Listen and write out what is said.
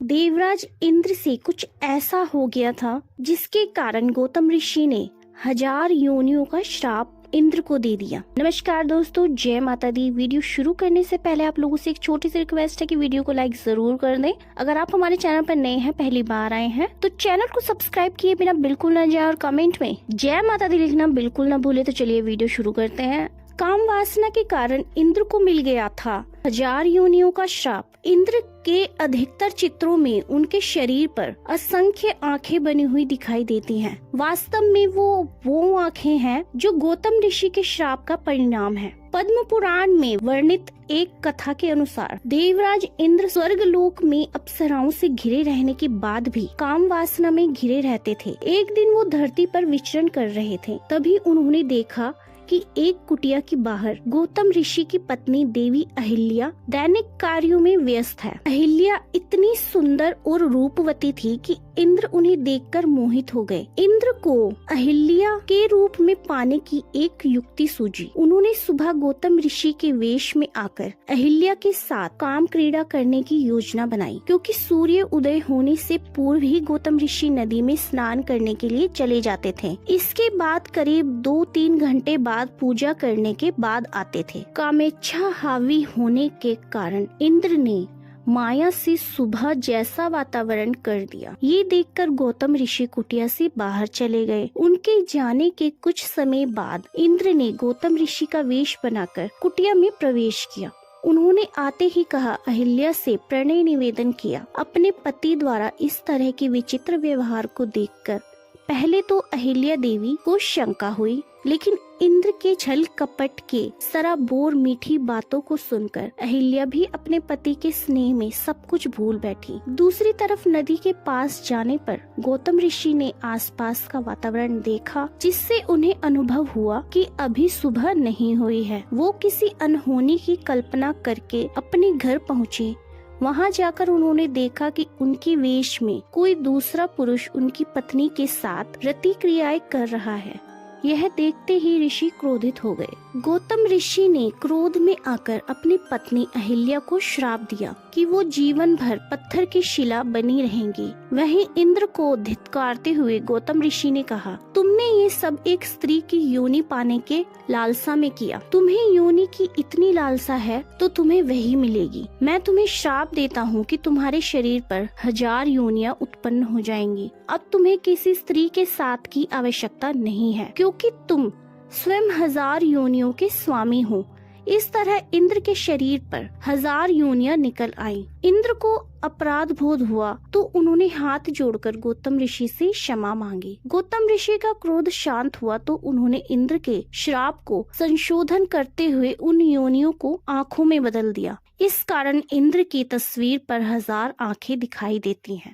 देवराज इंद्र से कुछ ऐसा हो गया था जिसके कारण गौतम ऋषि ने 1000 योनियों का श्राप इंद्र को दे दिया। नमस्कार दोस्तों, जय माता दी। वीडियो शुरू करने से पहले आप लोगों से एक छोटी सी रिक्वेस्ट है कि वीडियो को लाइक जरूर कर दें। अगर आप हमारे चैनल पर नए हैं, पहली बार आए हैं, तो चैनल को सब्सक्राइब किए बिना बिल्कुल न जाए और कमेंट में जय माता दी लिखना बिल्कुल न भूले। तो चलिए वीडियो शुरू करते हैं। काम वासना के कारण इंद्र को मिल गया था 1000 योनियों का श्राप। इंद्र के अधिकतर चित्रों में उनके शरीर पर असंख्य आंखें बनी हुई दिखाई देती हैं। वास्तव में वो आंखें हैं जो गौतम ऋषि के श्राप का परिणाम है। पद्म पुराण में वर्णित एक कथा के अनुसार देवराज इंद्र स्वर्ग लोक में अप्सराओं से घिरे रहने के बाद भी काम वासना में घिरे रहते थे। एक दिन वो धरती पर विचरण कर रहे थे, तभी उन्होंने देखा कि एक कुटिया के बाहर गौतम ऋषि की पत्नी देवी अहिल्या दैनिक कार्यों में व्यस्त है। अहिल्या इतनी सुंदर और रूपवती थी कि इंद्र उन्हें देखकर मोहित हो गए। इंद्र को अहिल्या के रूप में पाने की एक युक्ति सूझी। उन्होंने सुबह गौतम ऋषि के वेश में आकर अहिल्या के साथ काम क्रीड़ा करने की योजना बनाई, क्योंकि सूर्य उदय होने से पूर्व ही गौतम ऋषि नदी में स्नान करने के लिए चले जाते थे। इसके बाद करीब 2-3 घंटे बाद पूजा करने के बाद आते थे। कामेच्छा हावी होने के कारण इंद्र ने माया से सुबह जैसा वातावरण कर दिया। ये देखकर गौतम ऋषि कुटिया से बाहर चले गए। उनके जाने के कुछ समय बाद इंद्र ने गौतम ऋषि का वेश बनाकर कुटिया में प्रवेश किया। उन्होंने आते ही कहा, अहिल्या से प्रणय निवेदन किया। अपने पति द्वारा इस तरह के विचित्र व्यवहार को देखकर पहले तो अहिल्या देवी को शंका हुई, लेकिन इंद्र के छल कपट के सराबोर मीठी बातों को सुनकर अहिल्या भी अपने पति के स्नेह में सब कुछ भूल बैठी। दूसरी तरफ नदी के पास जाने पर गौतम ऋषि ने आसपास का वातावरण देखा, जिससे उन्हें अनुभव हुआ कि अभी सुबह नहीं हुई है। वो किसी अनहोनी की कल्पना करके अपने घर पहुँचे। वहां जाकर उन्होंने देखा कि उनके वेश में कोई दूसरा पुरुष उनकी पत्नी के साथ रति क्रियाएं कर रहा है। यह देखते ही ऋषि क्रोधित हो गए। गौतम ऋषि ने क्रोध में आकर अपनी पत्नी अहिल्या को श्राप दिया कि वो जीवन भर पत्थर की शिला बनी रहेंगी। वहीं इंद्र को धिक्कारते हुए गौतम ऋषि ने कहा, तुमने ये सब एक स्त्री की योनि पाने के लालसा में किया। तुम्हें योनि की इतनी लालसा है तो तुम्हें वही मिलेगी। मैं तुम्हें श्राप देता हूँ कि तुम्हारे शरीर पर 1000 योनियां उत्पन्न हो जाएंगी। अब तुम्हें किसी स्त्री के साथ की आवश्यकता नहीं है, क्योंकि तुम स्वयं 1000 योनियों के स्वामी हो। इस तरह इंद्र के शरीर पर 1000 योनियां निकल आई। इंद्र को अपराध बोध हुआ तो उन्होंने हाथ जोड़कर गौतम ऋषि से क्षमा मांगी। गौतम ऋषि का क्रोध शांत हुआ तो उन्होंने इंद्र के श्राप को संशोधन करते हुए उन योनियों को आँखों में बदल दिया। इस कारण इंद्र की तस्वीर पर 1000 आँखें दिखाई देती हैं।